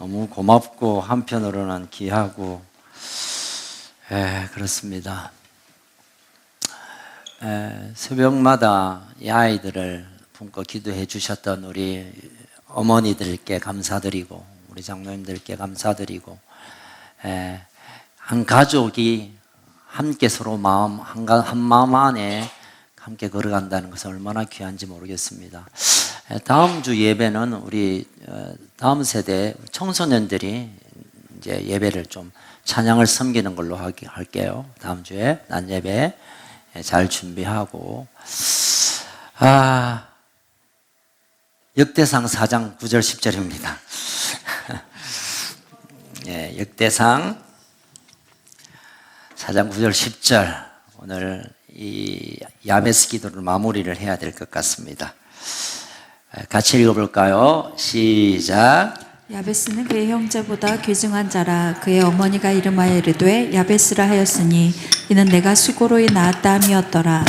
너무 고맙고 한편으로는 귀하고 그렇습니다. 새벽마다 이 아이들을 품고 기도해 주셨던 우리 어머니들께 감사드리고 우리 장로님들께 감사드리고 한 가족이 함께 서로 한 마음 안에 함께 걸어간다는 것은 얼마나 귀한지 모르겠습니다. 다음 주 예배는 우리 다음 세대 청소년들이 이제 예배를 좀 찬양을 섬기는 걸로 할게요. 다음 주에 낮 예배 잘 준비하고 역대상 4장 9절 10절입니다. 역대상 4장 9절 10절 오늘 이 야베스 기도를 마무리를 해야 될 것 같습니다. 같이 읽어볼까요? 시작. 야베스는 그의 형제보다 귀중한 자라. 그의 어머니가 이름하여 이르되 야베스라 하였으니 이는 내가 수고로이 낳았다 함이었더라.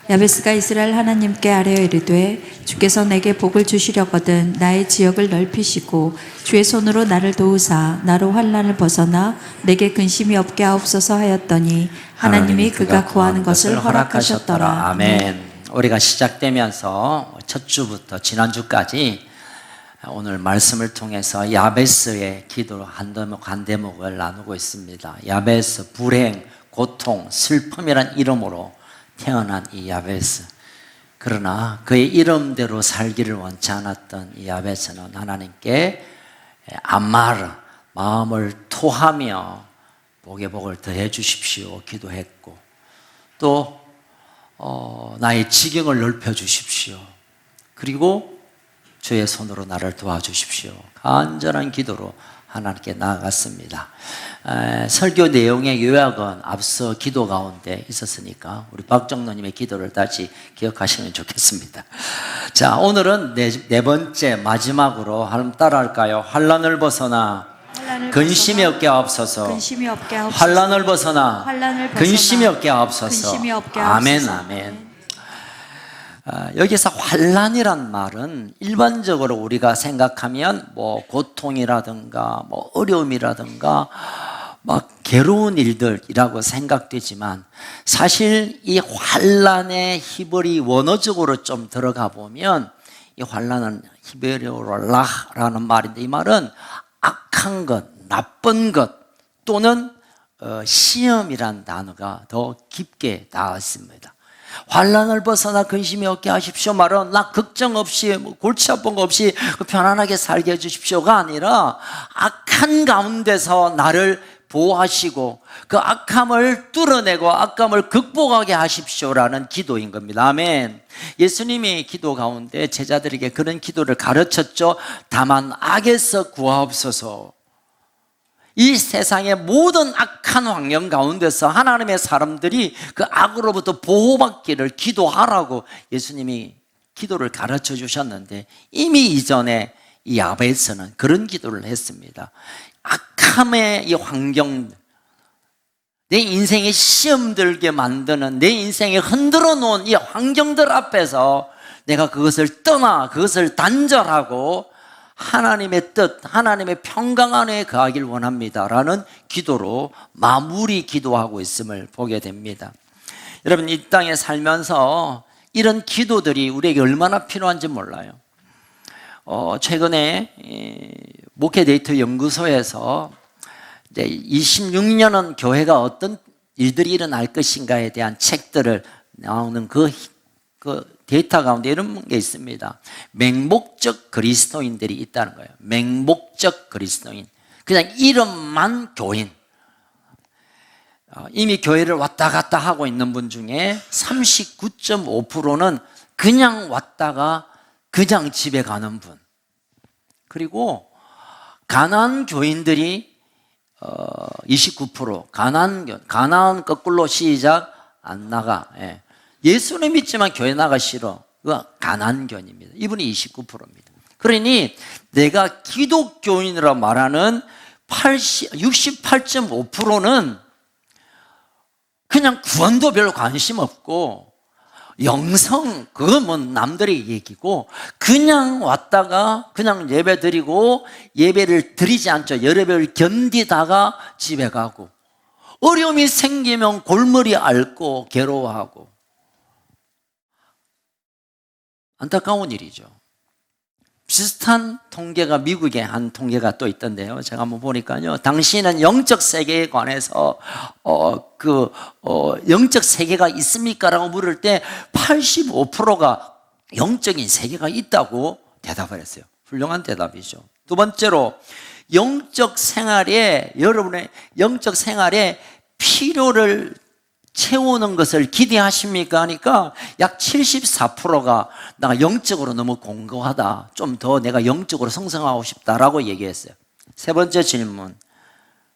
야베스가 이스라엘 하나님께 아뢰어 이르되 주께서 내게 복을 주시려거든 나의 지역을 넓히시고 주의 손으로 나를 도우사 나로 환난을 벗어나 내게 근심이 없게 하옵소서 하였더니 하나님이 그가 구하는 것을 허락하셨더라. 아멘. 우리가 시작되면서 첫 주부터 지난주까지 오늘 말씀을 통해서 야베스의 기도 한 대목을 나누고 있습니다. 야베스, 불행, 고통, 슬픔이란 이름으로 태어난 이 야베스. 그러나 그의 이름대로 살기를 원치 않았던 이 야베스는 하나님께 암마르, 마음을 토하며 복의 복을 더해 주십시오 기도했고, 또 나의 지경을 넓혀 주십시오. 그리고 주의 손으로 나를 도와주십시오. 간절한 기도로 하나님께 나아갔습니다. 설교 내용의 요약은 앞서 기도 가운데 있었으니까 우리 박정로님의 기도를 다시 기억하시면 좋겠습니다. 자, 오늘은 네 번째 마지막으로 한번 따라할까요? 환난을 벗어나 근심이 없게 하옵소서. 환난을 벗어나 근심이 없게 하옵소서. 아멘, 아멘. 여기서 환난이란 말은 일반적으로 우리가 생각하면 뭐 고통이라든가 뭐 어려움이라든가 막 괴로운 일들이라고 생각되지만, 사실 이 환난의 히브리 원어적으로 좀 들어가 보면 이 환난은 히브리어로 라라는 말인데, 이 말은 악한 것, 나쁜 것 또는 시험이란 단어가 더 깊게 닿아 있습니다. 환난을 벗어나 근심이 없게 하십시오 말은 나 걱정 없이 골치 아픈 거 없이 편안하게 살게 해주십시오가 아니라 악한 가운데서 나를 보호하시고 그 악함을 뚫어내고 악함을 극복하게 하십시오라는 기도인 겁니다. 아멘. 예수님이 기도 가운데 제자들에게 그런 기도를 가르쳤죠. 다만 악에서 구하옵소서. 이 세상의 모든 악한 환경 가운데서 하나님의 사람들이 그 악으로부터 보호받기를 기도하라고 예수님이 기도를 가르쳐 주셨는데, 이미 이전에 이 야베스는 그런 기도를 했습니다. 악함의 이 환경, 내 인생에 시험 들게 만드는, 내 인생에 흔들어 놓은 이 환경들 앞에서 내가 그것을 떠나 그것을 단절하고 하나님의 뜻, 하나님의 평강 안에 거하길 원합니다라는 기도로 마무리 기도하고 있음을 보게 됩니다. 여러분, 이 땅에 살면서 이런 기도들이 우리에게 얼마나 필요한지 몰라요. 최근에 목회 데이터 연구소에서 이제 26년은 교회가 어떤 일들이 일어날 것인가에 대한 책들을 나오는 그 데이터 가운데 이런 게 있습니다. 맹목적 그리스도인들이 있다는 거예요. 맹목적 그리스도인. 그냥 이름만 교인. 이미 교회를 왔다 갔다 하고 있는 분 중에 39.5%는 그냥 왔다가 그냥 집에 가는 분. 그리고 가난한 교인들이 29%. 가난한 거꾸로 시작 안 나가. 예수를 믿지만 교회 나가 싫어. 그거 가난견입니다. 이분이 29%입니다. 그러니 내가 기독교인이라고 말하는 68.5%는 그냥 구원도 별로 관심 없고 영성, 그건 뭐 남들의 얘기고, 그냥 왔다가 그냥 예배 드리고 예배를 드리지 않죠. 예배를 견디다가 집에 가고, 어려움이 생기면 골머리 앓고 괴로워하고, 안타까운 일이죠. 비슷한 통계가 미국에 한 통계가 또 있던데요. 제가 한번 보니까요. 당신은 영적 세계에 관해서 영적 세계가 있습니까? 라고 물을 때 85%가 영적인 세계가 있다고 대답을 했어요. 훌륭한 대답이죠. 두 번째로, 여러분의 영적 생활에 필요를 채우는 것을 기대하십니까? 하니까 약 74%가 나 영적으로 너무 공고하다, 좀 더 내가 영적으로 성장하고 싶다라고 얘기했어요. 세 번째 질문,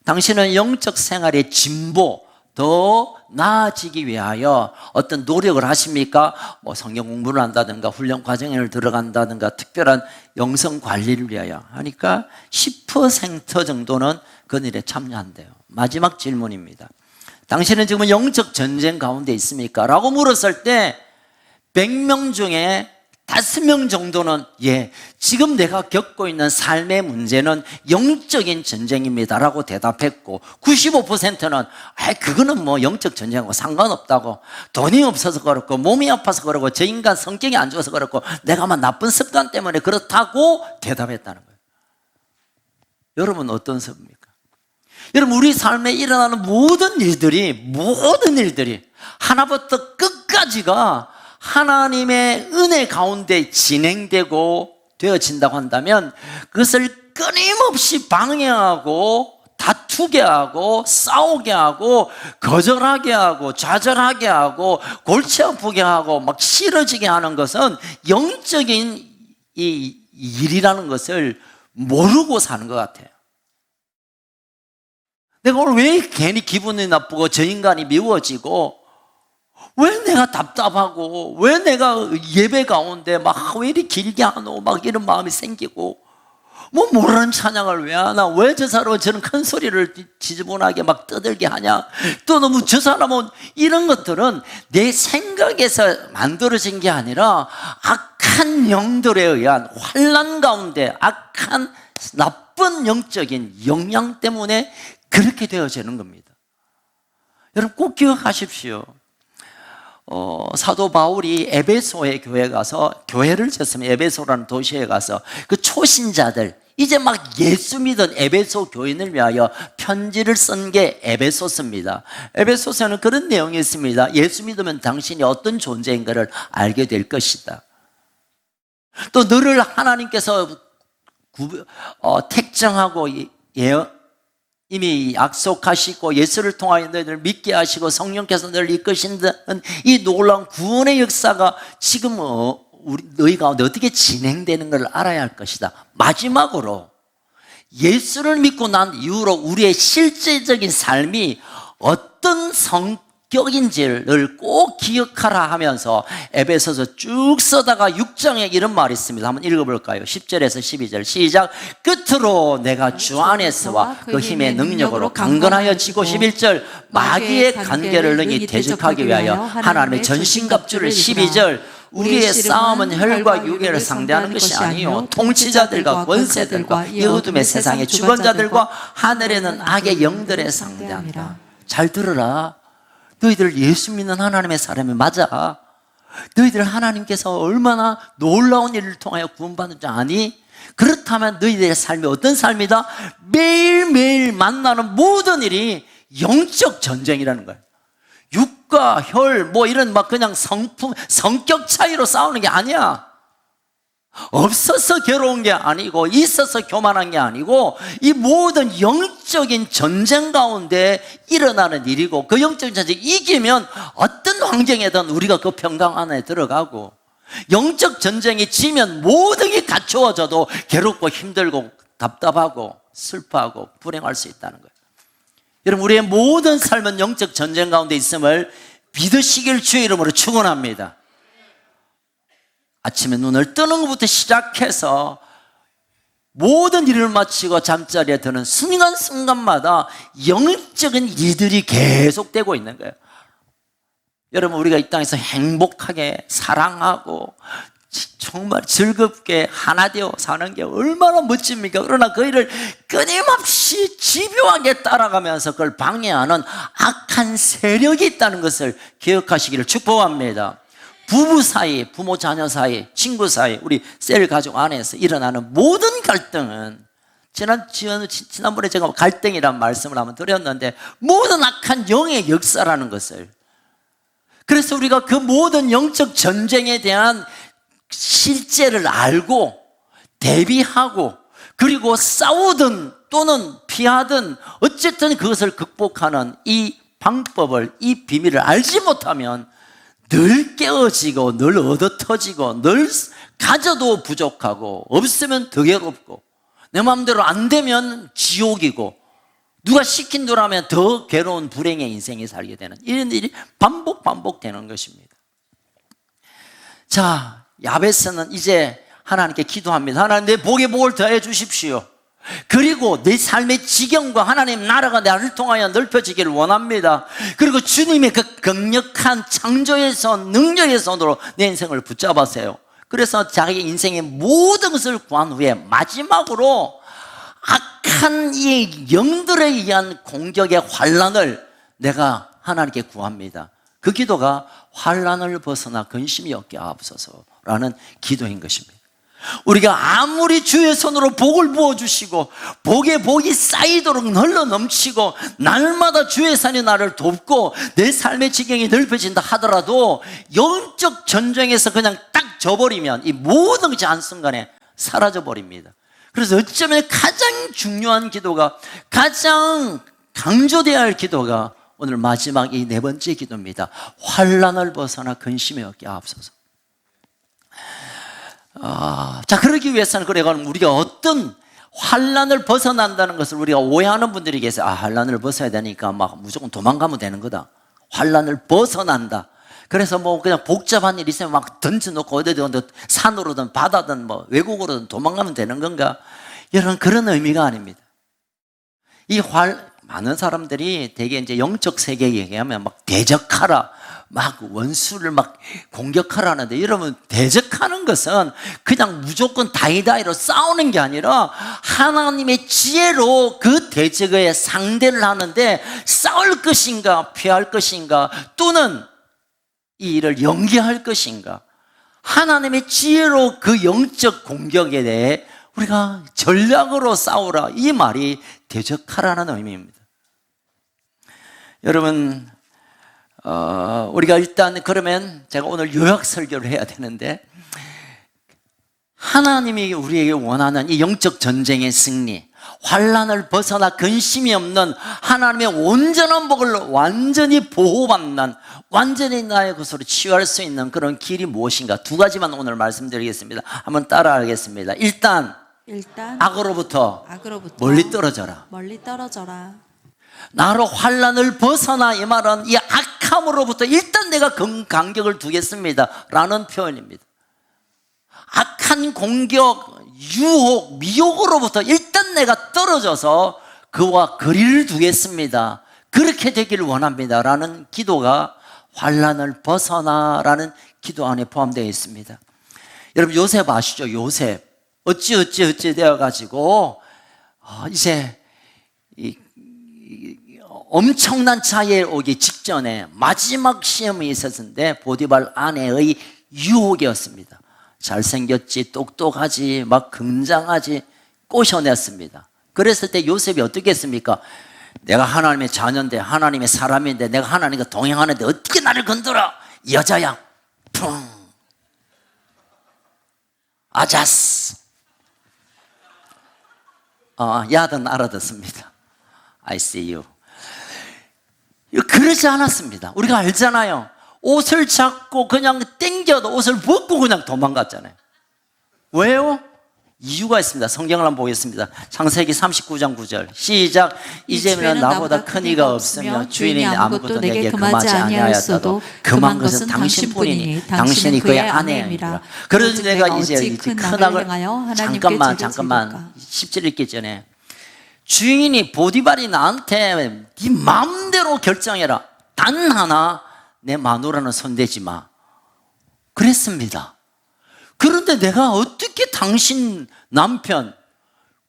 당신은 영적 생활의 진보, 더 나아지기 위하여 어떤 노력을 하십니까? 뭐 성경 공부를 한다든가 훈련 과정에 들어간다든가 특별한 영성 관리를 위하여 하니까 10% 정도는 그 일에 참여한대요. 마지막 질문입니다. 당신은 지금 영적 전쟁 가운데 있습니까? 라고 물었을 때 100명 중에 5명 정도는 지금 내가 겪고 있는 삶의 문제는 영적인 전쟁입니다 라고 대답했고, 95%는 그거는 뭐 영적 전쟁하고 상관없다고, 돈이 없어서 그렇고 몸이 아파서 그렇고 저 인간 성격이 안 좋아서 그렇고 내가 나쁜 습관 때문에 그렇다고 대답했다는 거예요. 여러분 어떤 습입니까? 여러분, 우리 삶에 일어나는 모든 일들이 하나부터 끝까지가 하나님의 은혜 가운데 진행되고 되어진다고 한다면, 그것을 끊임없이 방해하고 다투게 하고 싸우게 하고 거절하게 하고 좌절하게 하고 골치 아프게 하고 막 싫어지게 하는 것은 영적인 이 일이라는 것을 모르고 사는 것 같아요. 내가 오늘 왜 괜히 기분이 나쁘고 저 인간이 미워지고, 왜 내가 답답하고, 왜 내가 예배 가운데 왜 이리 길게 하노, 이런 마음이 생기고, 모르는 찬양을 왜 하나, 왜 저 사람은 저런 큰 소리를 지저분하게 떠들게 하냐, 또 너무 저 사람은, 이런 것들은 내 생각에서 만들어진 게 아니라 악한 영들에 의한 환난 가운데 악한 나쁜 영적인 영향 때문에 그렇게 되어지는 겁니다. 여러분 꼭 기억하십시오. 사도 바울이 에베소의 교회에 가서 교회를 지었으면 에베소라는 도시에 가서 그 초신자들, 이제 예수 믿은 에베소 교인을 위하여 편지를 쓴 게 에베소서입니다. 에베소서는 그런 내용이 있습니다. 예수 믿으면 당신이 어떤 존재인가를 알게 될 것이다. 또 너를 하나님께서 택정하고 이미 약속하시고 예수를 통하여 너희를 믿게 하시고 성령께서 너를 이끄신다는 이 놀라운 구원의 역사가 지금 너희 가운데 어떻게 진행되는 걸 알아야 할 것이다. 마지막으로, 예수를 믿고 난 이후로 우리의 실제적인 삶이 어떤 성격인지를 꼭 기억하라 하면서 에베소서 쭉 써다가 6장에 이런 말이 있습니다. 한번 읽어볼까요? 10절에서 12절 시작. 끝으로 내가 주 안에서와 그 힘의 능력으로 강건하여 지고, 11절 마귀의 관계를 능히 대적하기 위하여 하나님의 전신갑주를, 12절 우리의 싸움은 혈과 육체를 상대하는 것이 아니요 통치자들과 권세들과 이 어둠의 세상의 주권자들과 하늘에는 악의 영들에 상대한다. 잘 들어라. 너희들 예수 믿는 하나님의 사람이 맞아. 너희들 하나님께서 얼마나 놀라운 일을 통하여 구원받는 줄 아니? 그렇다면 너희들의 삶이 어떤 삶이다? 매일매일 만나는 모든 일이 영적 전쟁이라는 거예요. 육과 혈 이런 그냥 성격 차이로 싸우는 게 아니야. 없어서 괴로운 게 아니고 있어서 교만한 게 아니고, 이 모든 영적인 전쟁 가운데 일어나는 일이고, 그 영적인 전쟁 이기면 어떤 환경에든 우리가 그 평강 안에 들어가고, 영적 전쟁이 지면 모든 게 갖추어져도 괴롭고 힘들고 답답하고 슬퍼하고 불행할 수 있다는 거예요. 여러분, 우리의 모든 삶은 영적 전쟁 가운데 있음을 믿으시길 주의 이름으로 축원합니다. 아침에 눈을 뜨는 것부터 시작해서 모든 일을 마치고 잠자리에 드는 순간순간마다 영적인 일들이 계속되고 있는 거예요. 여러분, 우리가 이 땅에서 행복하게 사랑하고 정말 즐겁게 하나 되어 사는 게 얼마나 멋집니까? 그러나 그 일을 끊임없이 집요하게 따라가면서 그걸 방해하는 악한 세력이 있다는 것을 기억하시기를 축복합니다. 부부 사이, 부모 자녀 사이, 친구 사이, 우리 셀 가족 안에서 일어나는 모든 갈등은 지난번에 제가 갈등이란 말씀을 한번 드렸는데 모든 악한 영의 역사라는 것을, 그래서 우리가 그 모든 영적 전쟁에 대한 실제를 알고 대비하고 그리고 싸우든 또는 피하든 어쨌든 그것을 극복하는 이 방법을, 이 비밀을 알지 못하면 늘 깨어지고 늘 얻어터지고 늘 가져도 부족하고 없으면 더 괴롭고 내 마음대로 안 되면 지옥이고 누가 시킨 대로 하면 더 괴로운 불행의 인생에 살게 되는 이런 일이 반복되는 것입니다. 자, 야베스는 이제 하나님께 기도합니다. 하나님, 내 복에 복을 더해 주십시오. 그리고 내 삶의 지경과 하나님 나라가 나를 통하여 넓혀지기를 원합니다. 그리고 주님의 그 강력한 창조의 손, 능력의 손으로 내 인생을 붙잡으세요. 그래서 자기 인생의 모든 것을 구한 후에 마지막으로 악한 이 영들에 의한 공격의 환난을 내가 하나님께 구합니다. 그 기도가 환난을 벗어나 근심이 없게 하옵소서라는 기도인 것입니다. 우리가 아무리 주의 손으로 복을 부어주시고 복에 복이 쌓이도록 흘러 넘치고 날마다 주의 산이 나를 돕고 내 삶의 지경이 넓혀진다 하더라도 영적 전쟁에서 그냥 딱 져버리면 이 모든 것이 한순간에 사라져버립니다. 그래서 어쩌면 가장 중요한 기도가, 가장 강조되어야 할 기도가 오늘 마지막 이 네 번째 기도입니다. 환난을 벗어나 근심이 없게 하옵소서. 자, 그러기 위해서는 우리가 어떤 환난을 벗어난다는 것을 우리가 오해하는 분들이 계세요. 환난을 벗어야 되니까 막 무조건 도망가면 되는 거다. 환난을 벗어난다. 그래서 뭐 그냥 복잡한 일 있으면 막 던져놓고 어디든 산으로든 바다든 뭐 외국으로든 도망가면 되는 건가? 여러분, 그런 의미가 아닙니다. 많은 사람들이 되게 이제 영적 세계에 얘기하면 막 대적하라, 막 원수를 막 공격하라는데, 여러분, 대적하는 것은 그냥 무조건 다이다이로 싸우는 게 아니라 하나님의 지혜로 그 대적에 상대를 하는데 싸울 것인가 피할 것인가 또는 이 일을 연기할 것인가, 하나님의 지혜로 그 영적 공격에 대해 우리가 전략으로 싸우라, 이 말이 대적하라는 의미입니다. 여러분, 우리가 일단 그러면 제가 오늘 요약 설교를 해야 되는데, 하나님이 우리에게 원하는 이 영적 전쟁의 승리, 환난을 벗어나 근심이 없는 하나님의 온전한 복을 완전히 보호받는, 완전히 나의 것으로 치유할 수 있는 그런 길이 무엇인가, 두 가지만 오늘 말씀드리겠습니다. 한번 따라하겠습니다. 일단 악으로부터 멀리 떨어져라. 나로 환난을 벗어나, 이 말은 이 악함으로부터 일단 내가 간격을 두겠습니다 라는 표현입니다. 악한 공격, 유혹, 미혹으로부터 일단 내가 떨어져서 그와 거리를 두겠습니다, 그렇게 되기를 원합니다 라는 기도가 환난을 벗어나라는 기도 안에 포함되어 있습니다. 여러분, 요셉 아시죠? 요셉 어찌 되어가지고 이제 엄청난 차에 오기 직전에 마지막 시험이 있었는데 보디발 아내의 유혹이었습니다. 잘생겼지, 똑똑하지, 막 긍장하지, 꼬셔냈습니다. 그랬을 때 요셉이 어떻게 했습니까? 내가 하나님의 자녀인데, 하나님의 사람인데, 내가 하나님과 동행하는데 어떻게 나를 건드려? 여자야. 퉁. 아자스. 야든 알아듣습니다. I see you. 그러지 않았습니다. 우리가 알잖아요. 옷을 잡고 그냥 땡겨도 옷을 벗고 그냥 도망갔잖아요. 왜요? 이유가 있습니다. 성경을 한번 보겠습니다. 창세기 39장 9절 시작. 이제는 나보다 큰 이가 없으며 주인이 아무것도 내게 금하지 아니하였어도 금한 것은 당신뿐이니 당신이 그의 아내이니라. 그러니 내가 이제 큰 악을 잠깐만 10절 읽기 전에 주인이 보디발이 나한테 네 마음대로 결정해라, 단 하나 내 마누라는 손대지 마. 그랬습니다. 그런데 내가 어떻게 당신 남편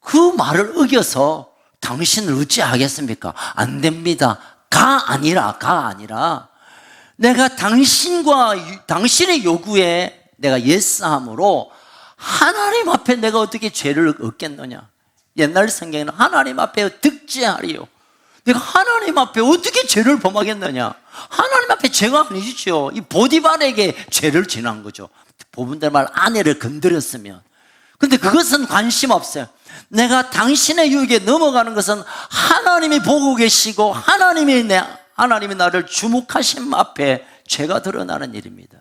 그 말을 어겨서 당신을 어찌하겠습니까? 안 됩니다. 가 아니라 내가 당신의 요구에 내가 예스함으로 하나님 앞에 내가 어떻게 죄를 얻겠느냐. 옛날 성경에는 하나님 앞에 득죄하리요. 내가 하나님 앞에 어떻게 죄를 범하겠느냐. 하나님 앞에 죄가 아니죠. 이 보디발에게 죄를 지난 거죠. 보분들 말 아내를 건드렸으면. 근데 그것은 관심 없어요. 내가 당신의 유혹에 넘어가는 것은 하나님이 보고 계시고 하나님이 나를 주목하심 앞에 죄가 드러나는 일입니다.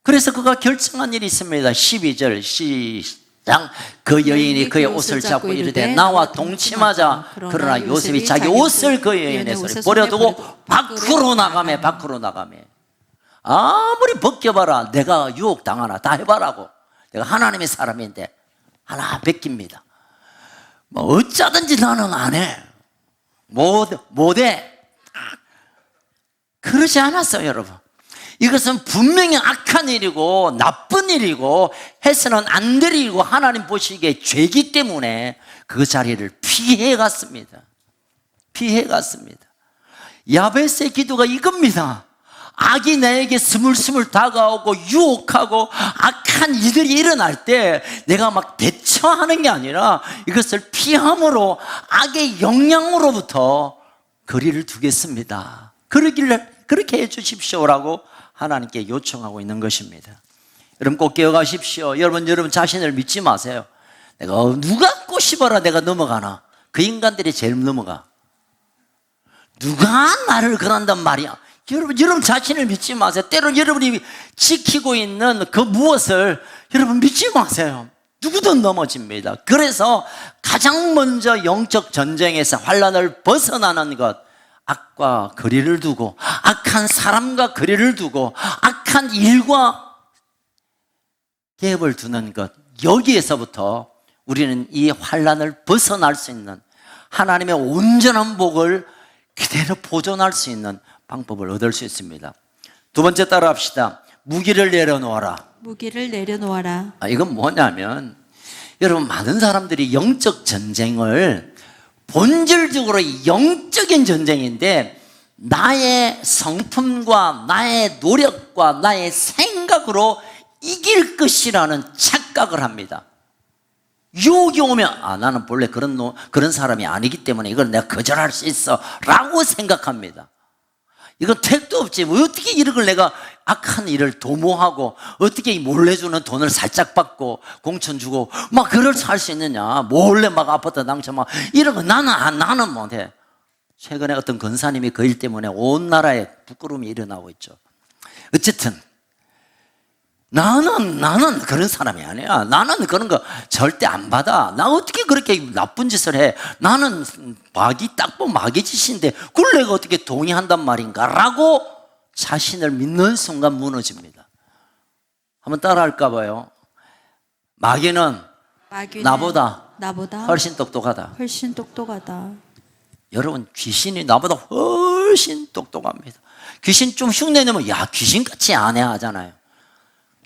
그래서 그가 결정한 일이 있습니다. 12절 시작. 그 여인이 그의 옷을 잡고 이르되 나와 동침하자. 그러나 요셉이 자기 옷을 그 여인의 손에 버려두고 밖으로 나가매. 아무리 벗겨봐라. 내가 유혹당하나 다 해봐라고. 내가 하나님의 사람인데 하나 베낍니다. 뭐 어쩌든지 나는 안 해. 못해. 그러지 않았어요, 여러분. 이것은 분명히 악한 일이고 나쁜 일이고 해서는 안 될 일이고 하나님 보시기에 죄이기 때문에 그 자리를 피해갔습니다. 야베스의 기도가 이겁니다. 악이 나에게 스물스물 다가오고 유혹하고 악한 일들이 일어날 때 내가 막 대처하는 게 아니라 이것을 피함으로 악의 영향으로부터 거리를 두겠습니다. 그렇게 해 주십시오라고 하나님께 요청하고 있는 것입니다. 여러분 꼭 기억하십시오. 여러분 자신을 믿지 마세요. 내가 누가 꼬집어라 내가 넘어가나. 그 인간들이 제일 넘어가. 누가 나를 그런단 말이야. 여러분 자신을 믿지 마세요. 때론 여러분이 지키고 있는 그 무엇을 여러분 믿지 마세요. 누구든 넘어집니다. 그래서 가장 먼저 영적 전쟁에서 환난을 벗어나는 것, 악과 거리를 두고 악한 사람과 거리를 두고 악한 일과 갭을 두는 것, 여기에서부터 우리는 이 환난을 벗어날 수 있는 하나님의 온전한 복을 그대로 보존할 수 있는 방법을 얻을 수 있습니다. 두 번째 따라 합시다. 무기를 내려놓아라. 이건 뭐냐면 여러분 많은 사람들이 영적 전쟁을 본질적으로 영적인 전쟁인데 나의 성품과 나의 노력과 나의 생각으로 이길 것이라는 착각을 합니다. 유혹이 오면 나는 본래 그런 사람이 아니기 때문에 이걸 내가 거절할 수 있어 라고 생각합니다. 이건 택도 없지. 어떻게 이런 걸 내가 악한 일을 도모하고 어떻게 몰래 주는 돈을 살짝 받고 공천 주고 막 그걸 살 수 있느냐. 몰래 막 아파트 당첨 막 이런 거 나는 못해. 최근에 어떤 권사님이 그 일 때문에 온 나라에 부끄러움이 일어나고 있죠. 어쨌든 나는 그런 사람이 아니야. 나는 그런 거 절대 안 받아. 나 어떻게 그렇게 나쁜 짓을 해. 나는 딱 보면 마귀 짓인데 그걸 내가 어떻게 동의한단 말인가 라고 자신을 믿는 순간 무너집니다. 한번 따라 할까 봐요. 마귀는 나보다 훨씬 똑똑하다. 여러분 귀신이 나보다 훨씬 똑똑합니다. 귀신 좀 흉내내면 귀신같이 안 해 하잖아요.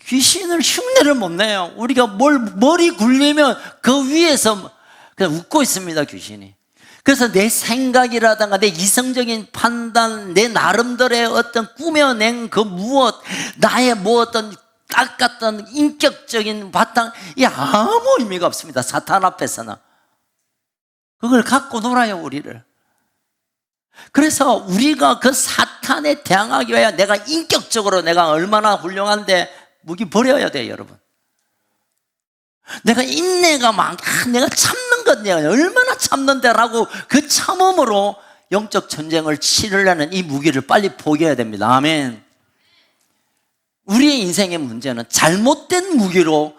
귀신을 흉내를 못 내요. 우리가 머리 굴리면 그 위에서 그냥 웃고 있습니다, 귀신이. 그래서 내 생각이라든가 내 이성적인 판단, 내 나름대로의 어떤 꾸며낸 그 나의 어떤 깎았던 인격적인 바탕, 이 아무 의미가 없습니다, 사탄 앞에서는. 그걸 갖고 놀아요, 우리를. 그래서 우리가 그 사탄에 대항하기 위해 내가 인격적으로 내가 얼마나 훌륭한데 무기 버려야 돼요, 여러분. 내가 인내가 내가 참는 것, 내가 얼마나 참는데라고 그 참음으로 영적 전쟁을 치르려는 이 무기를 빨리 포기해야 됩니다. 아멘. 우리의 인생의 문제는 잘못된 무기로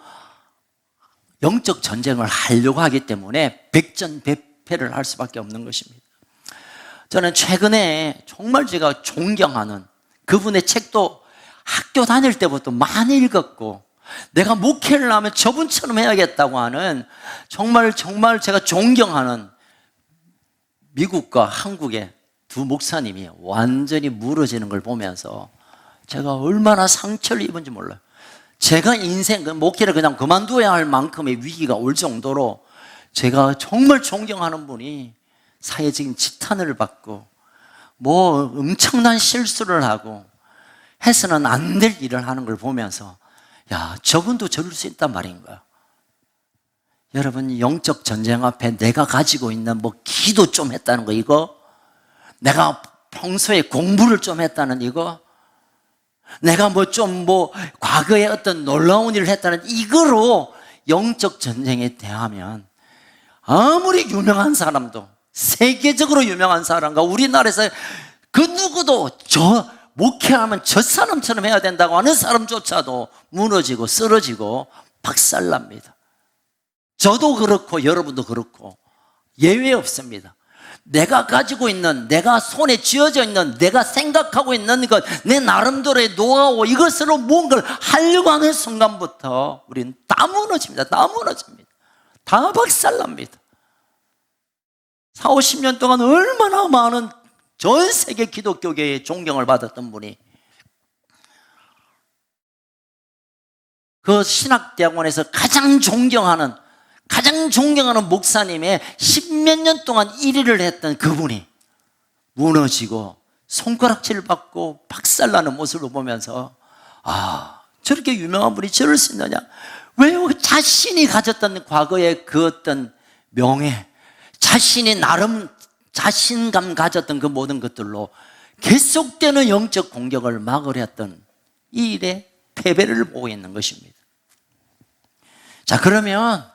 영적 전쟁을 하려고 하기 때문에 백전백패를 할 수밖에 없는 것입니다. 저는 최근에 정말 제가 존경하는 그분의 책도 학교 다닐 때부터 많이 읽었고 내가 목회를 하면 저분처럼 해야겠다고 하는 정말 제가 존경하는 미국과 한국의 두 목사님이 완전히 무너지는 걸 보면서 제가 얼마나 상처를 입은지 몰라요. 제가 인생, 목회를 그냥 그만둬야 할 만큼의 위기가 올 정도로 제가 정말 존경하는 분이 사회적인 지탄을 받고 뭐 엄청난 실수를 하고 해서는 안 될 일을 하는 걸 보면서 야, 저분도 저럴 수 있단 말인 거야. 여러분, 영적 전쟁 앞에 내가 가지고 있는 뭐 기도 좀 했다는 거, 이거 내가 평소에 공부를 좀 했다는 이거, 내가 과거에 어떤 놀라운 일을 했다는 이거로 영적 전쟁에 대하면 아무리 유명한 사람도, 세계적으로 유명한 사람과 우리나라에서 그 누구도 저 목회하면 저 사람처럼 해야 된다고 하는 사람조차도 무너지고 쓰러지고 박살납니다. 저도 그렇고 여러분도 그렇고 예외 없습니다. 내가 가지고 있는, 내가 손에 쥐어져 있는, 내가 생각하고 있는 것, 내 나름대로의 노하우, 이것으로 무언가를 하려고 하는 순간부터 우리는 다 무너집니다. 다 무너집니다. 다 박살납니다. 40, 50년 동안 얼마나 많은 전 세계 기독교계의 존경을 받았던 분이 그 신학대학원에서 가장 존경하는 목사님의 10몇 년 동안 1위를 했던 그분이 무너지고 손가락질 받고 박살나는 모습을 보면서 아, 저렇게 유명한 분이 저럴 수 있느냐? 왜 자신이 가졌던 과거의 그 어떤 명예, 자신이 나름 자신감 가졌던 그 모든 것들로 계속되는 영적 공격을 막으려 했던 이 일의 패배를 보고 있는 것입니다. 자, 그러면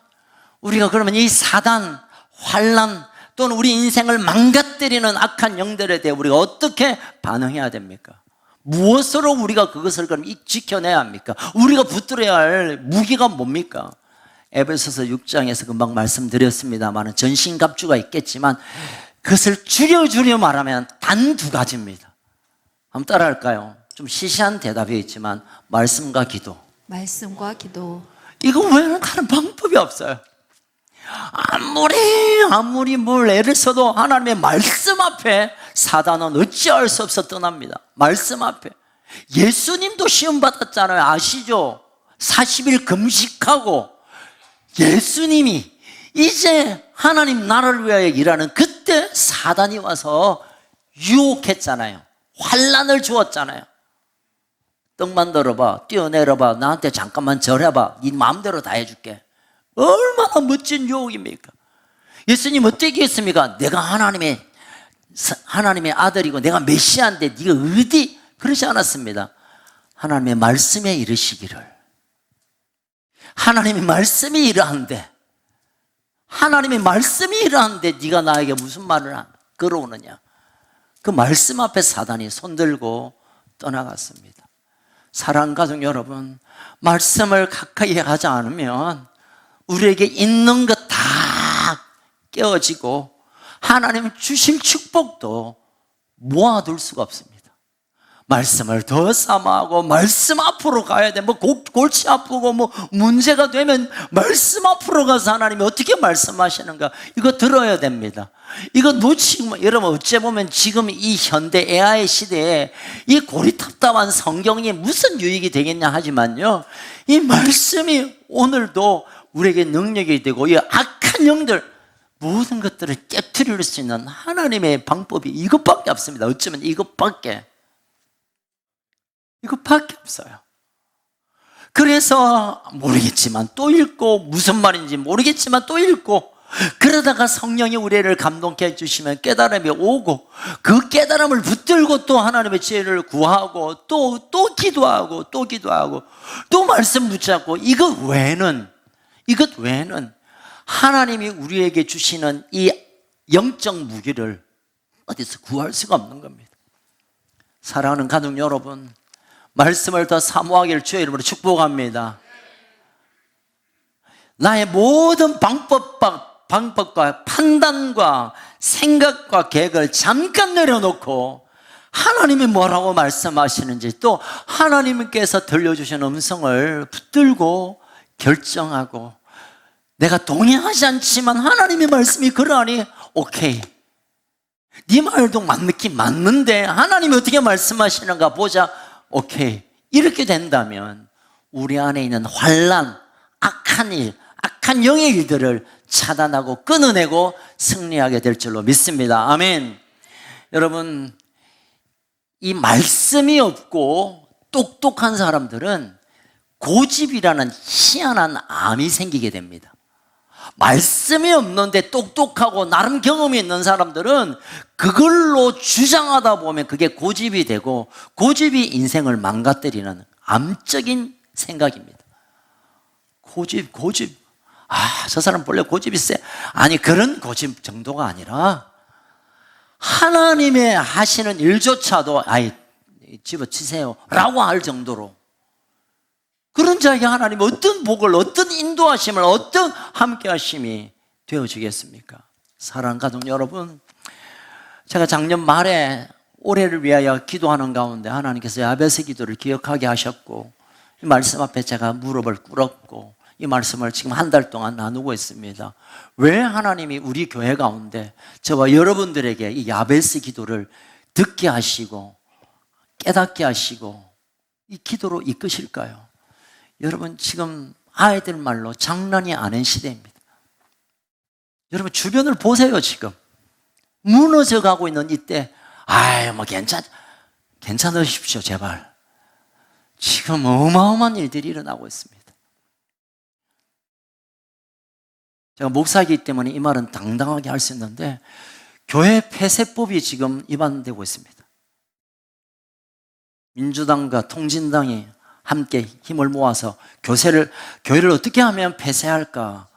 우리가 이 사단, 환난 또는 우리 인생을 망가뜨리는 악한 영들에 대해 우리가 어떻게 반응해야 됩니까? 무엇으로 우리가 그것을 그럼 지켜내야 합니까? 우리가 붙들어야 할 무기가 뭡니까? 에베소서 6장에서 금방 말씀드렸습니다만 전신갑주가 있겠지만 그것을 줄여 말하면 단 두 가지입니다. 한번 따라할까요? 좀 시시한 대답이었지만 말씀과 기도. 말씀과 기도. 이거 외에는 다른 방법이 없어요. 아무리 뭘 애를 써도 하나님의 말씀 앞에 사단은 어찌할 수 없어 떠납니다. 말씀 앞에. 예수님도 시험 받았잖아요. 아시죠? 40일 금식하고 예수님이 이제 하나님 나라를 위하여 일하는 그때 사단이 와서 유혹했잖아요. 환난을 주었잖아요. 떡만 들어봐, 뛰어내려봐, 나한테 잠깐만 절해봐, 네 마음대로 다 해줄게. 얼마나 멋진 유혹입니까? 예수님 어떻게 했습니까? 내가 하나님의 아들이고 내가 메시아인데 네가 어디? 그러지 않았습니다. 하나님의 말씀에 이르시기를, 하나님의 말씀이 이러한데, 하나님의 말씀이 이러한데 네가 나에게 무슨 말을 걸어오느냐? 그 말씀 앞에 사단이 손들고 떠나갔습니다. 사랑하는 가족 여러분, 말씀을 가까이 하지 않으면 우리에게 있는 것 다 깨어지고 하나님 주실 축복도 모아둘 수가 없습니다. 말씀을 더 사모하고 말씀 앞으로 가야 돼. 골치 아프고 문제가 되면 말씀 앞으로 가서 하나님이 어떻게 말씀하시는가 이거 들어야 됩니다. 이거 놓치면 여러분 어째 보면 지금 이 현대 AI 시대에 이 고리탑답한 성경이 무슨 유익이 되겠냐 하지만요, 이 말씀이 오늘도 우리에게 능력이 되고 이 악한 영들 모든 것들을 깨트릴 수 있는 하나님의 방법이 이것밖에 없습니다. 어쩌면 이것밖에 없어요. 그래서 모르겠지만 또 읽고 무슨 말인지 모르겠지만 또 읽고 그러다가 성령이 우리를 감동케 해주시면 깨달음이 오고 그 깨달음을 붙들고 또 하나님의 지혜를 구하고 또 기도하고 또 말씀 붙잡고 이것 외에는 하나님이 우리에게 주시는 이 영적 무기를 어디서 구할 수가 없는 겁니다. 사랑하는 가족 여러분, 말씀을 더 사모하기를 주의 이름으로 축복합니다. 나의 모든 방법과 판단과 생각과 계획을 잠깐 내려놓고 하나님이 뭐라고 말씀하시는지 또 하나님께서 들려주신 음성을 붙들고 결정하고 내가 동의하지 않지만 하나님의 말씀이 그러하니 오케이, 네 말도 맞긴 맞는데 하나님이 어떻게 말씀하시는가 보자. 오케이. 이렇게 된다면 우리 안에 있는 환난, 악한 일, 악한 영의 일들을 차단하고 끊어내고 승리하게 될 줄로 믿습니다. 아멘. 여러분, 이 말씀이 없고 똑똑한 사람들은 고집이라는 희한한 암이 생기게 됩니다. 말씀이 없는데 똑똑하고 나름 경험이 있는 사람들은 그걸로 주장하다 보면 그게 고집이 되고, 고집이 인생을 망가뜨리는 암적인 생각입니다. 고집. 저 사람 원래 고집이 세. 아니, 그런 고집 정도가 아니라 하나님의 하시는 일조차도 집어치세요 라고 할 정도로, 그런 자에게 하나님이 어떤 복을, 어떤 인도하심을, 어떤 함께하심이 되어지겠습니까? 사랑하는 가족 여러분, 제가 작년 말에 올해를 위하여 기도하는 가운데 하나님께서 야베스 기도를 기억하게 하셨고, 이 말씀 앞에 제가 무릎을 꿇었고 이 말씀을 지금 한 달 동안 나누고 있습니다. 왜 하나님이 우리 교회 가운데 저와 여러분들에게 이 야베스 기도를 듣게 하시고 깨닫게 하시고 이 기도로 이끄실까요? 여러분, 지금 아이들 말로 장난이 아닌 시대입니다. 여러분, 주변을 보세요. 지금 무너져 가고 있는 이때, 괜찮으십시오 제발. 지금 어마어마한 일들이 일어나고 있습니다. 제가 목사이기 때문에 이 말은 당당하게 할 수 있는데, 교회 폐쇄법이 지금 위반되고 있습니다. 민주당과 통진당이 함께 힘을 모아서 교회를 어떻게 하면 폐쇄할까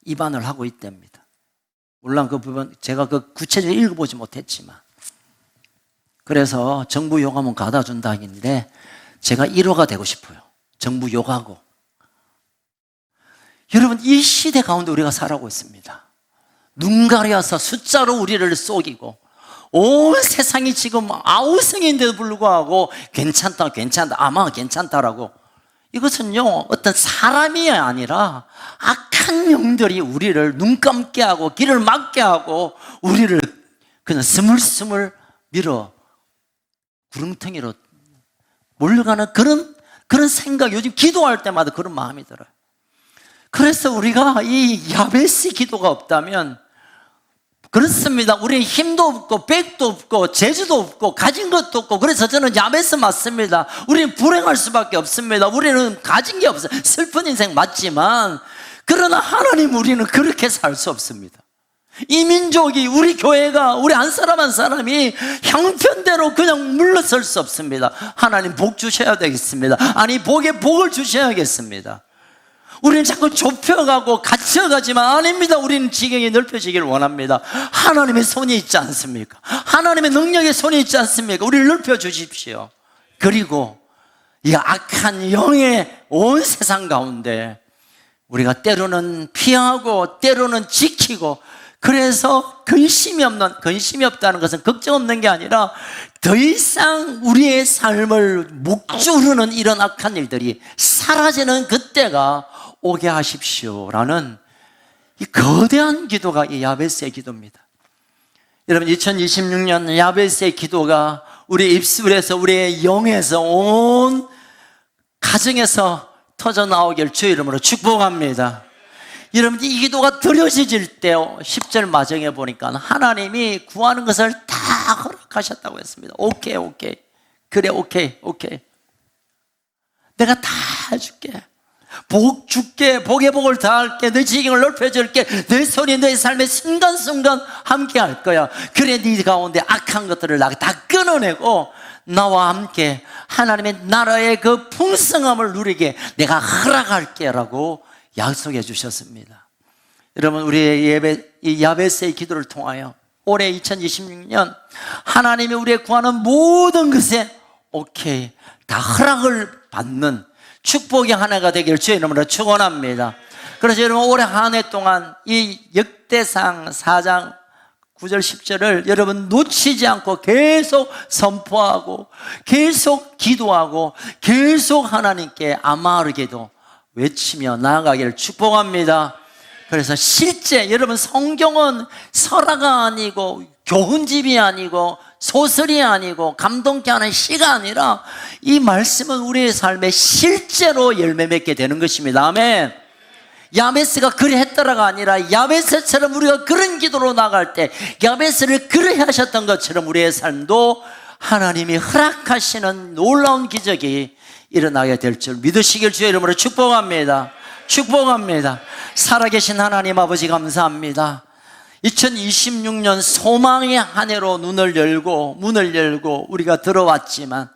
입안을 하고 있답니다. 물론 그 부분 제가 그 구체적으로 읽어보지 못했지만, 그래서 정부 요감은 가다 준다 하는데 제가 1호가 되고 싶어요. 정부 욕하고. 여러분, 이 시대 가운데 우리가 살아가고 있습니다. 눈 가려서 숫자로 우리를 속이고, 온 세상이 지금 아우성인데도 불구하고 괜찮다 아마 괜찮다라고. 이것은요, 어떤 사람이 아니라 악한 영들이 우리를 눈 감게 하고 길을 막게 하고 우리를 그냥 스물스물 밀어 구렁텅이로 몰려가는 그런 생각, 요즘 기도할 때마다 그런 마음이 들어요. 그래서 우리가 이 야베스 기도가 없다면, 그렇습니다. 우리는 힘도 없고 백도 없고 재주도 없고 가진 것도 없고, 그래서 저는 야베스 맞습니다. 우리는 불행할 수밖에 없습니다. 우리는 가진 게 없어요. 슬픈 인생 맞지만, 그러나 하나님, 우리는 그렇게 살 수 없습니다. 이 민족이, 우리 교회가, 우리 한 사람이 형편대로 그냥 물러설 수 없습니다. 하나님 복 주셔야 되겠습니다. 아니, 복에 복을 주셔야겠습니다. 우리는 자꾸 좁혀가고 갇혀가지만 아닙니다. 우리는 지경이 넓혀지기를 원합니다. 하나님의 손이 있지 않습니까? 하나님의 능력의 손이 있지 않습니까? 우리를 넓혀주십시오. 그리고 이 악한 영의 온 세상 가운데 우리가 때로는 피하고 때로는 지키고, 그래서 근심이 없다는 것은 걱정 없는 게 아니라 더 이상 우리의 삶을 목조르는 이런 악한 일들이 사라지는 그때가 오게 하십시오라는 이 거대한 기도가 이 야베스의 기도입니다. 여러분, 2026년 야베스의 기도가 우리 입술에서, 우리의 영에서, 온 가정에서 터져 나오길 주의 이름으로 축복합니다. 여러분, 이 기도가 드려질 때 10절 마정에 보니까 하나님이 구하는 것을 다 허락하셨다고 했습니다. 오케이. 그래, 오케이. 내가 다 해줄게. 복 줄게. 복의 복을 다할게. 내 지경을 넓혀줄게. 내 손이 내 삶의 순간순간 함께 할 거야. 그래, 네 가운데 악한 것들을 다 끊어내고 나와 함께 하나님의 나라의 그 풍성함을 누리게 내가 허락할게 라고 약속해 주셨습니다. 여러분, 우리의 이 야베스의 기도를 통하여 올해 2026년 하나님이 우리의 구하는 모든 것에 오케이, 다 허락을 받는 축복의 한 해가 되길 주의 이름으로 축원합니다. 그래서 여러분, 올해 한 해 동안 이 역대상 4장 9절 10절을 여러분 놓치지 않고 계속 선포하고 계속 기도하고 계속 하나님께 아마르게도 외치며 나아가기를 축복합니다. 그래서 실제 여러분, 성경은 설화가 아니고 교훈집이 아니고 소설이 아니고 감동케 하는 시가 아니라 이 말씀은 우리의 삶에 실제로 열매 맺게 되는 것입니다. 아멘. 야베스가 그리 했더라가 아니라 야베스처럼 우리가 그런 기도로 나갈 때 야베스를 그리 하셨던 것처럼 우리의 삶도 하나님이 허락하시는 놀라운 기적이 일어나게 될 줄 믿으시길 주의 이름으로 축복합니다. 축복합니다. 살아계신 하나님 아버지 감사합니다. 2026년 소망의 한 해로 문을 열고 우리가 들어왔지만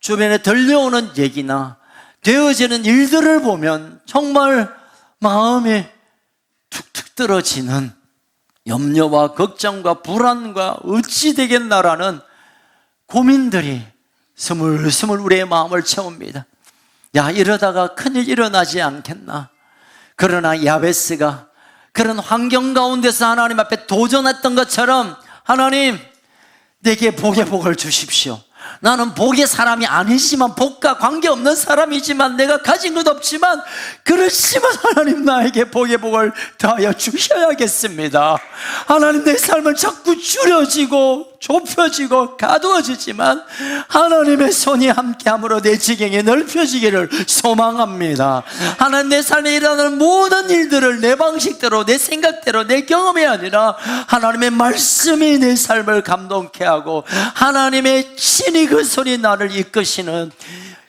주변에 들려오는 얘기나 되어지는 일들을 보면 정말 마음이 툭툭 떨어지는 염려와 걱정과 불안과 어찌 되겠나라는 고민들이 스물스물 우리의 마음을 채웁니다. 야, 이러다가 큰일 일어나지 않겠나. 그러나 야베스가 그런 환경 가운데서 하나님 앞에 도전했던 것처럼 하나님, 내게 복의 복을 주십시오. 나는 복의 사람이 아니지만 복과 관계없는 사람이지만 내가 가진 것 없지만 그렇지만 하나님 나에게 복의 복을 더하여 주셔야겠습니다. 하나님, 내 삶은 자꾸 줄여지고 좁혀지고 가두어지지만 하나님의 손이 함께함으로 내 지경이 넓혀지기를 소망합니다. 하나님, 내 삶에 일어나는 모든 일들을 내 방식대로 내 생각대로 내 경험이 아니라 하나님의 말씀이 내 삶을 감동케 하고 하나님의 신이 그 손이 나를 이끄시는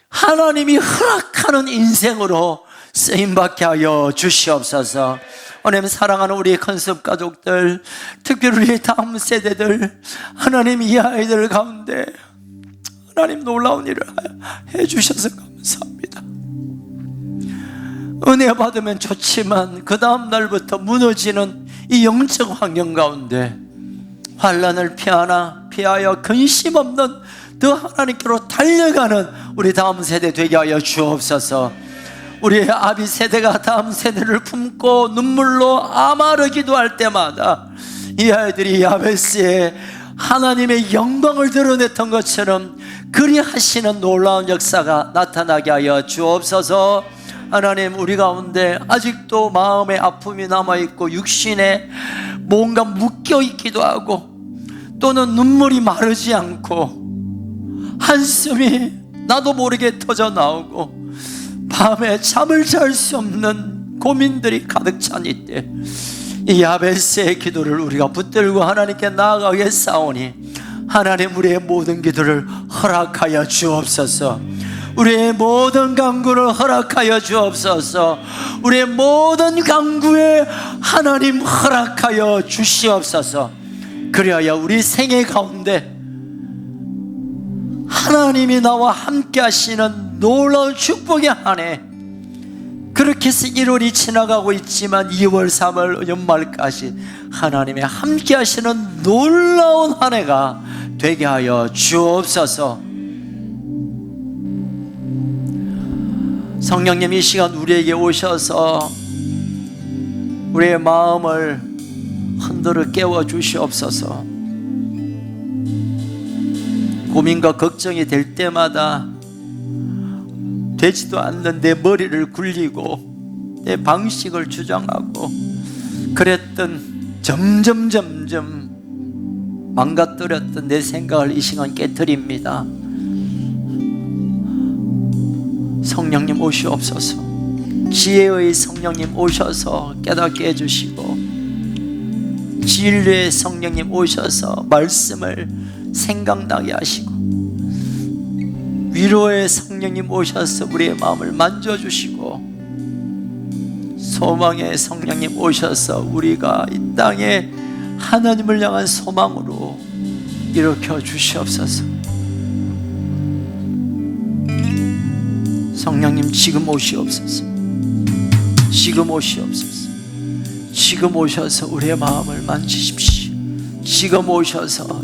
하나님이 허락하는 인생으로 쓰임받게 하여 주시옵소서. 하나님, 사랑하는 우리 컨셉 가족들, 특별히 우리 다음 세대들, 하나님 이 아이들 가운데 하나님 놀라운 일을 해주셔서 감사합니다. 은혜 받으면 좋지만 그 다음 날부터 무너지는 이 영적 환경 가운데 환난을 피하여 근심 없는 더 하나님께로 달려가는 우리 다음 세대 되게 하여 주옵소서. 우리의 아비 세대가 다음 세대를 품고 눈물로 아마르 기도할 때마다 이 아이들이 야베스의 하나님의 영광을 드러냈던 것처럼 그리하시는 놀라운 역사가 나타나게 하여 주옵소서. 하나님, 우리 가운데 아직도 마음의 아픔이 남아있고 육신에 뭔가 묶여있기도 하고 또는 눈물이 마르지 않고 한숨이 나도 모르게 터져 나오고 밤에 잠을 잘 수 없는 고민들이 가득 찬 이때 이 야베스의 기도를 우리가 붙들고 하나님께 나아가겠사오니 하나님, 우리의 모든 기도를 허락하여 주옵소서. 우리의 모든 간구를 허락하여 주옵소서. 우리의 모든 간구에 하나님 허락하여 주시옵소서. 그리하여 우리 생애 가운데 하나님이 나와 함께 하시는 놀라운 축복의 한 해, 그렇게 해서 1월이 지나가고 있지만 2월, 3월, 연말까지 하나님의 함께 하시는 놀라운 한 해가 되게 하여 주옵소서. 성령님, 이 시간 우리에게 오셔서 우리의 마음을 흔들어 깨워 주시옵소서. 고민과 걱정이 될 때마다 되지도 않는 내 머리를 굴리고 내 방식을 주장하고 그랬던 점점 망가뜨렸던 내 생각을 이 시간 깨트립니다. 성령님 오시옵소서. 지혜의 성령님 오셔서 깨닫게 해주시고 진리의 성령님 오셔서 말씀을 생각나게 하시고 위로의 성령님 오셔서 우리의 마음을 만져주시고 소망의 성령님 오셔서 우리가 이 땅에 하나님을 향한 소망으로 일으켜 주시옵소서. 성령님, 지금 오시옵소서. 지금 오시옵소서. 지금 오셔서 우리의 마음을 만지십시오. 지금 오셔서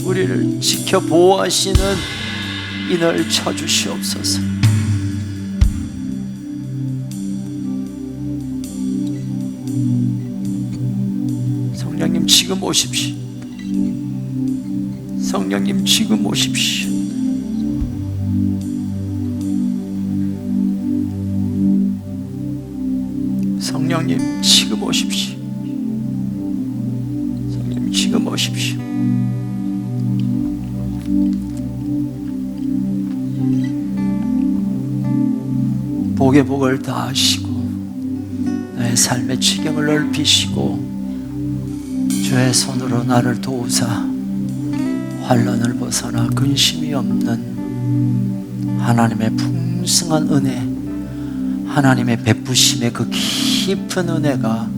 우리를 지켜 보호하시는 인을 쳐주시옵소서. 성령님, 지금 오십시오. 성령님, 지금 오십시오. 성령님, 지금 오십시오. 성령님, 지금 지금 오십시오. 복의 복을 다하시고 나의 삶의 지경을 넓히시고 주의 손으로 나를 도우사 환난을 벗어나 근심이 없는 하나님의 풍성한 은혜, 하나님의 베푸심의 그 깊은 은혜가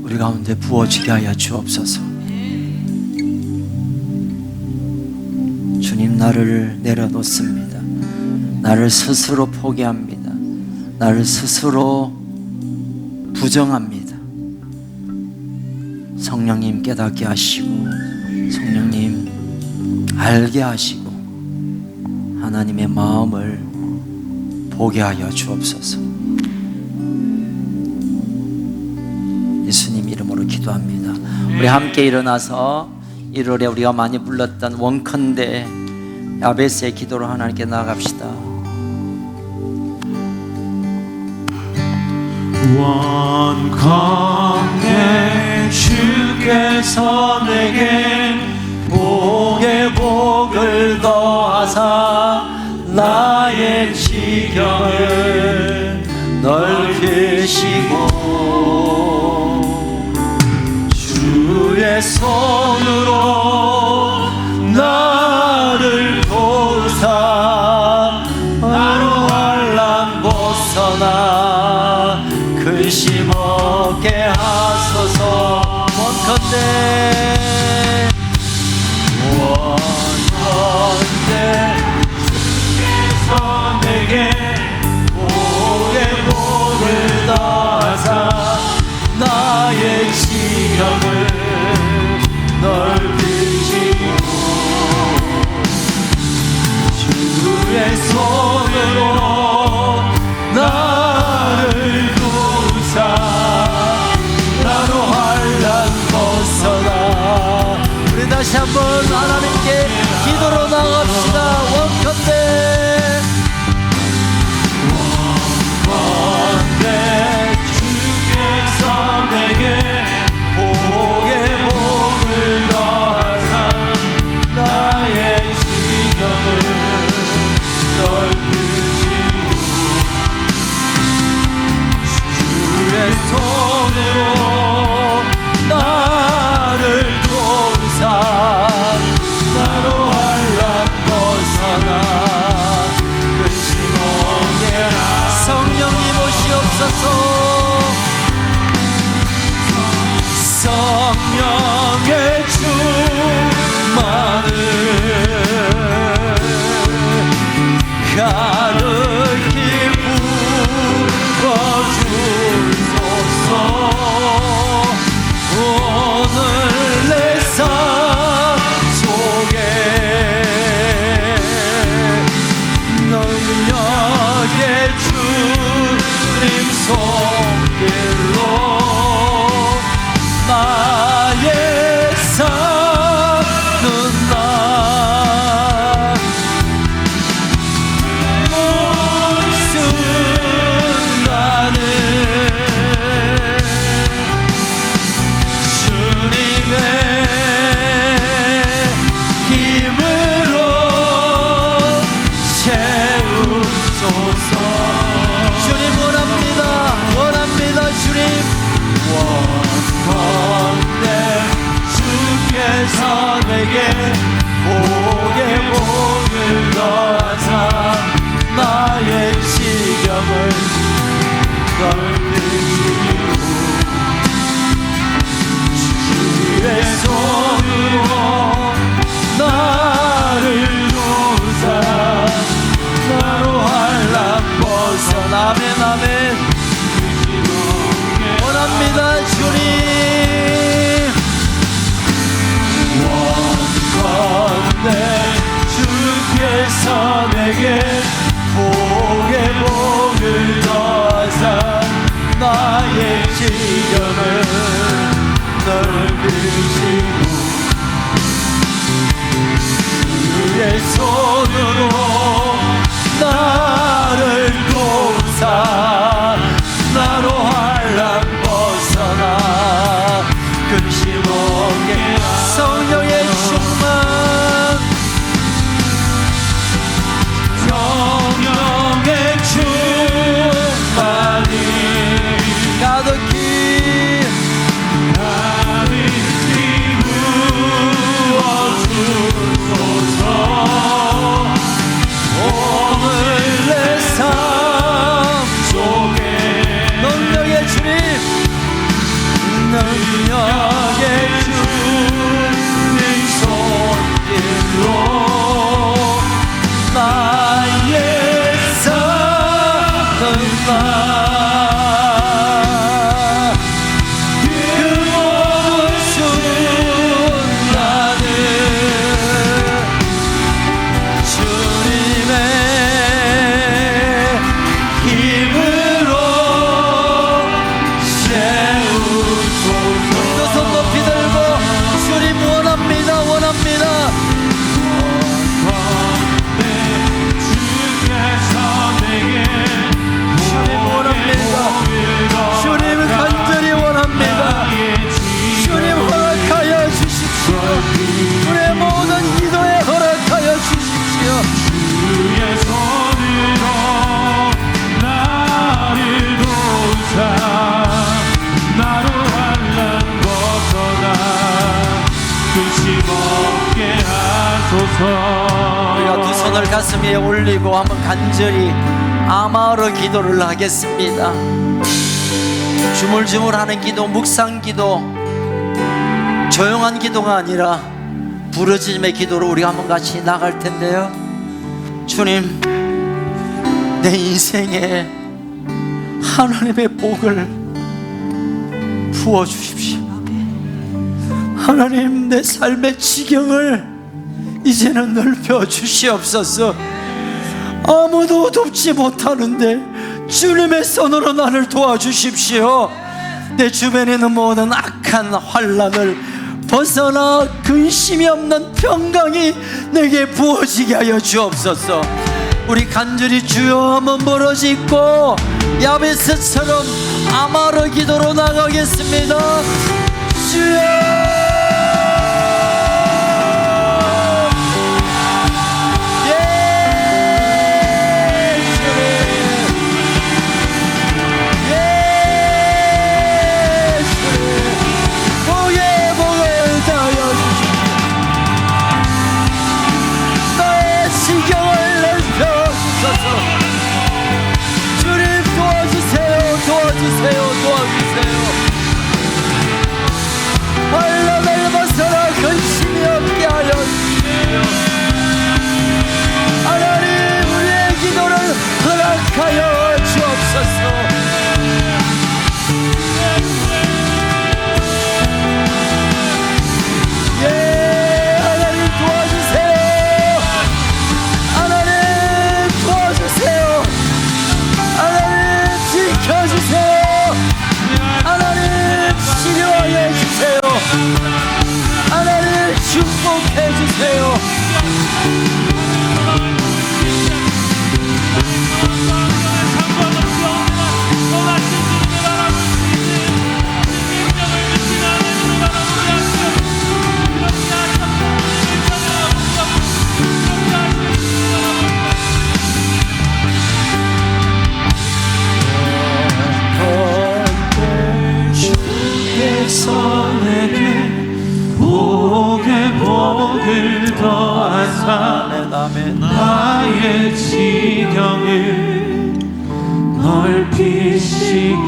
우리 가운데 부어지게 하여 주옵소서. 주님, 나를 내려놓습니다. 나를 스스로 포기합니다. 나를 스스로 부정합니다. 성령님 깨닫게 하시고 성령님 알게 하시고 하나님의 마음을 보게 하여 주옵소서. 예수님 이름으로 기도합니다. 우리 함께 일어나서 1월에 우리가 많이 불렀던 원컨대 야베스의 기도로 하나님께 나아갑시다. 원컨대 주께서 내게 복의 복을 더하사 나의 지경을 넓히시고 주의 손으로 나를 도우사 나로 환난 벗어나 근심 없게 하소서. 원컨대 주께서 내게 복의 복을 더하사 나의 지경을 넓히시고 주의 손으로 나를 도우사 나로 환난 벗어나. 우리 다시 한번 하나님께 기도로 나갑시다. 원컨대 주께서 내게 복의 복을 더하사 나의 지경을 넓히시고 주의 손으로 나를 도우사 나로 환난 벗어나 근심 없게 성령님 오시옵소서. 성령의 충만을 가득히 부어주소서. 오늘 내 삶 속에 능력의 주님 손길로 나의 사는 날 모든 순간을 주님의 힘으로 채우소서. 주님 원합니다. 원합니다. 주님. 원컨대 주께서 내게 복의 복을 더하사 나의 지경을 넓히시고 주의 손으로 나를 도우사 나로 환난 벗어나. 아멘 아멘. 원합니다. 주님. 원컨대 없게 하소서. 우리가 두 손을 가슴 위에 올리고 한번 간절히 아마로 기도를 하겠습니다. 주물주물하는 기도, 묵상 기도, 조용한 기도가 아니라 부르짖음의 기도로 우리가 한번 같이 나갈 텐데요. 주님, 내 인생에 하나님의 복을 부어주십시오. 하나님, 내 삶의 지경을 이제는 넓혀 주시옵소서. 아무도 돕지 못하는데 주님의 손으로 나를 도와주십시오. 내 주변에 있는 모든 악한 환난을 벗어나 근심이 없는 평강이 내게 부어지게 하여 주옵소서. 우리 간절히 주여 한번 부르짖고 야베스처럼 아마르 기도로 나가겠습니다. 주여, 도와주세요. 환난을 벗어나 근심이 없게 하여 주시며 하나님, 우리의 기도를 허락하여 주옵소서. 하나님 도와주세요. 하나님 도와주세요. 하나님 지켜주세요. 하나님 치료하여 주세요. 하나님 축복해 주세요. 주께서 내게 복을 더하사 나의 지경을 넓히시고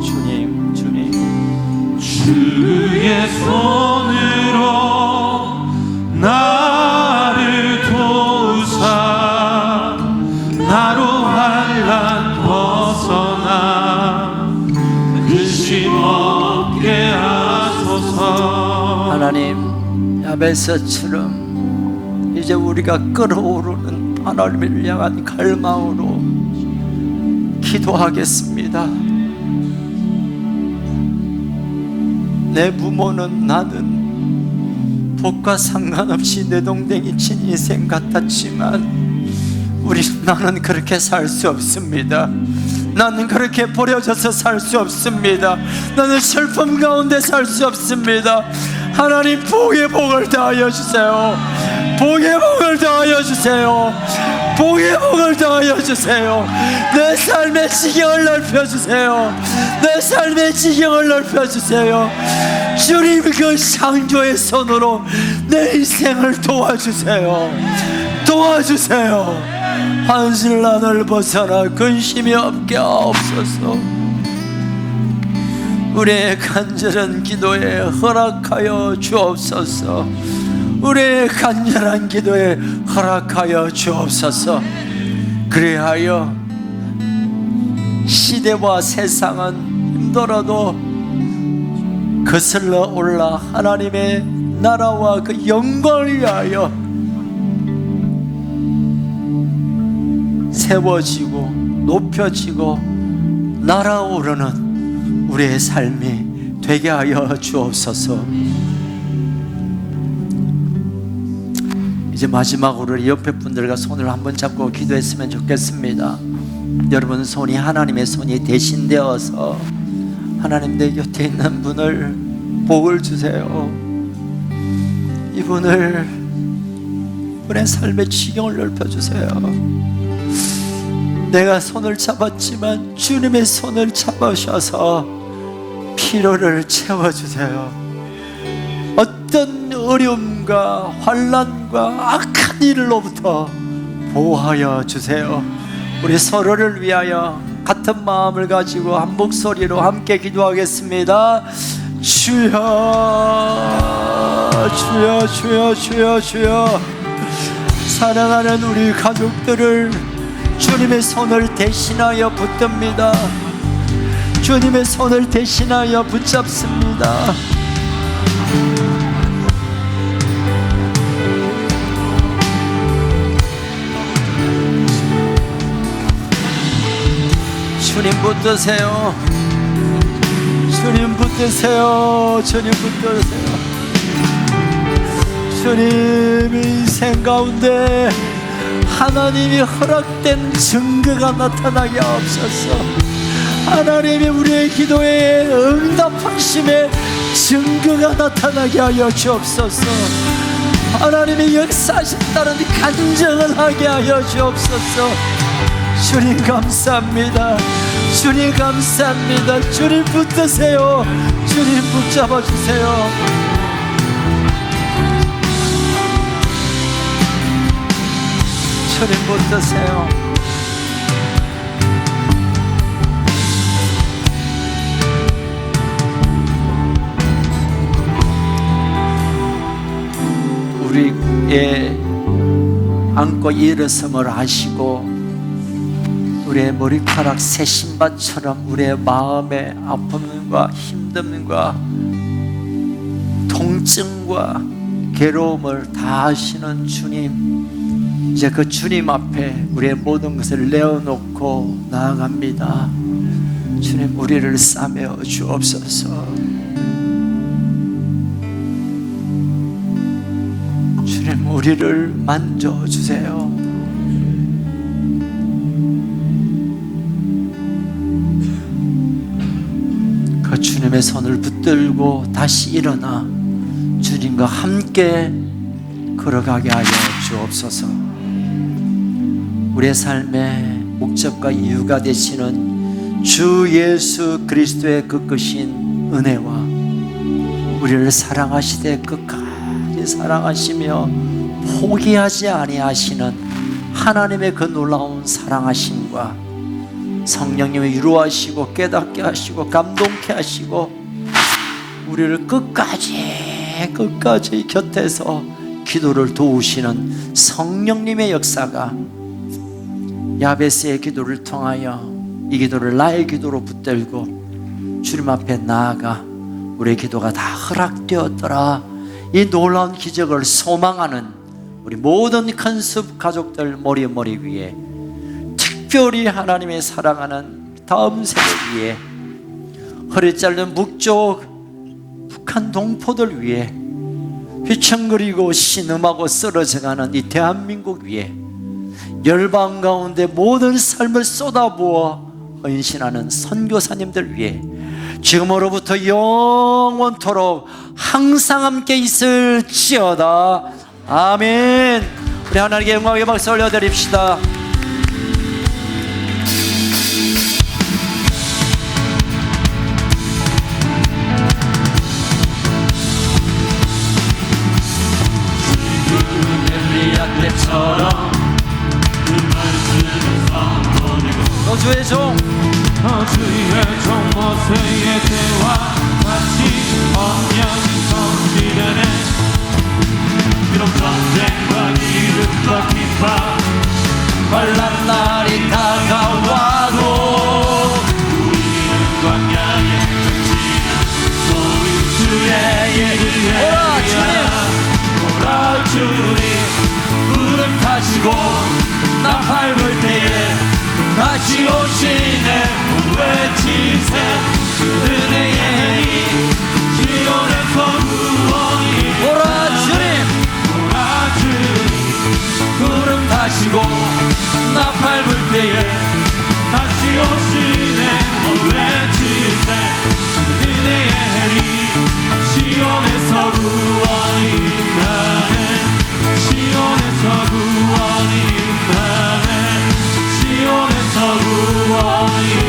주님 주의 손으로 나를 도우사 나로 환난 벗어나 근심 없게 하소서. 하나님, 야베스처럼 이제 우리가 끓어오르는 하나님을 향한 갈망으로 기도하겠습니다. 내 부모는 나는 복과 상관없이 내동댕이 친 인생 같았지만 나는 그렇게 살 수 없습니다. 나는 그렇게 버려져서 살 수 없습니다. 나는 슬픔 가운데 살 수 없습니다. 하나님, 복의 복을 더하여 주세요. 복의 복을 더하여 주세요. 복의 복을 더하여 주세요. 내 삶의 지경을 넓혀주세요. 내 삶의 지경을 넓혀주세요. 주님, 그 창조의 손으로 내 인생을 도와주세요. 도와주세요. 환슬난을 벗어나 근심이 없게 하옵소서. 우리의 간절한 기도에 허락하여 주옵소서. 우리의 간절한 기도에 허락하여 주옵소서. 그리하여 시대와 세상은 힘들어도 거슬러 올라 하나님의 나라와 그 영광을 위하여 세워지고 높여지고 날아오르는 우리의 삶이 되게 하여 주옵소서. 이제 마지막으로 옆에 분들과 손을 한번 잡고 기도했으면 좋겠습니다. 여러분 손이 하나님의 손이 대신되어서 하나님 내 곁에 있는 분을 복을 주세요. 이분의 삶의 지경을 넓혀주세요. 내가 손을 잡았지만 주님의 손을 잡으셔서 피로를 채워주세요. 어떤 어려움과 환난과 악한 일로부터 보호하여 주세요. 우리 서로를 위하여 같은 마음을 가지고 한 목소리로 함께 기도하겠습니다. 주여, 주여, 주여, 주여, 주여. 사랑하는 우리 가족들을 주님의 손을 대신하여 붙듭니다. 주님의 손을 대신하여 붙잡습니다. 주님 붙드세요. 주님 붙드세요. 주님 붙드세요. 주님 인생 가운데 하나님이 허락된 증거가 나타나게 하옵소서. 하나님이 우리의 기도에 응답하심의 증거가 나타나게 하여 주옵소서. 하나님이 역사하셨다는 간증을 하게 하여 주옵소서. 주님 감사합니다. 주님 감사합니다. 주님 붙드세요. 주님 붙잡아 주세요. 주님 붙드세요. 우리의 안고 일어섬을 하시고 우리의 머리카락 새 신발처럼 우리의 마음의 아픔과 힘듦과 통증과 괴로움을 다 아시는 주님, 이제 그 주님 앞에 우리의 모든 것을 내어놓고 나아갑니다. 주님, 우리를 싸매어 주옵소서. 주님, 우리를 만져주세요. 그 주님의 손을 붙들고 다시 일어나 주님과 함께 걸어가게 하여 주옵소서. 우리의 삶의 목적과 이유가 되시는 주 예수 그리스도의 그 크신 은혜와 우리를 사랑하시되 끝까지 사랑하시며 포기하지 아니하시는 하나님의 그 놀라운 사랑하심과 성령님이 위로하시고 깨닫게 하시고 감동케 하시고 우리를 끝까지 곁에서 기도를 도우시는 성령님의 역사가 야베스의 기도를 통하여 이 기도를 나의 기도로 붙들고 주님 앞에 나아가 우리의 기도가 다 허락되었더라, 이 놀라운 기적을 소망하는 우리 모든 컨셉 가족들 머리 위에, 특별히 하나님의 사랑하는 다음 세대 위에, 허리 짧은 북쪽 북한 동포들 위에, 휘청거리고 신음하고 쓰러져가는 이 대한민국 위에, 열방 가운데 모든 삶을 쏟아부어 헌신하는 선교사님들 위에 지금으로부터 영원토록 항상 함께 있을지어다. 아멘. 우리 하나님께 영광의 박수 올려드립시다. 너 주의 종 모세의 때와 같이 언약이 성취되네. 비록 전쟁과 기름과 핍박 환난 날이 다가와도 우리는 광야에 그치는 소리 주의 얘기해. 오라 주님 구름 타시고 나 밟을 때에 다시 오시네. 외치세 은혜의 해이 지원에서 구원이. 오라 주님 구름 타시고 나 밟을 때에 다시 오시네. 외치세 은혜의 해이 시온에서 구원이 나네. 시온에서 구원이 나네. 시온에서 구원이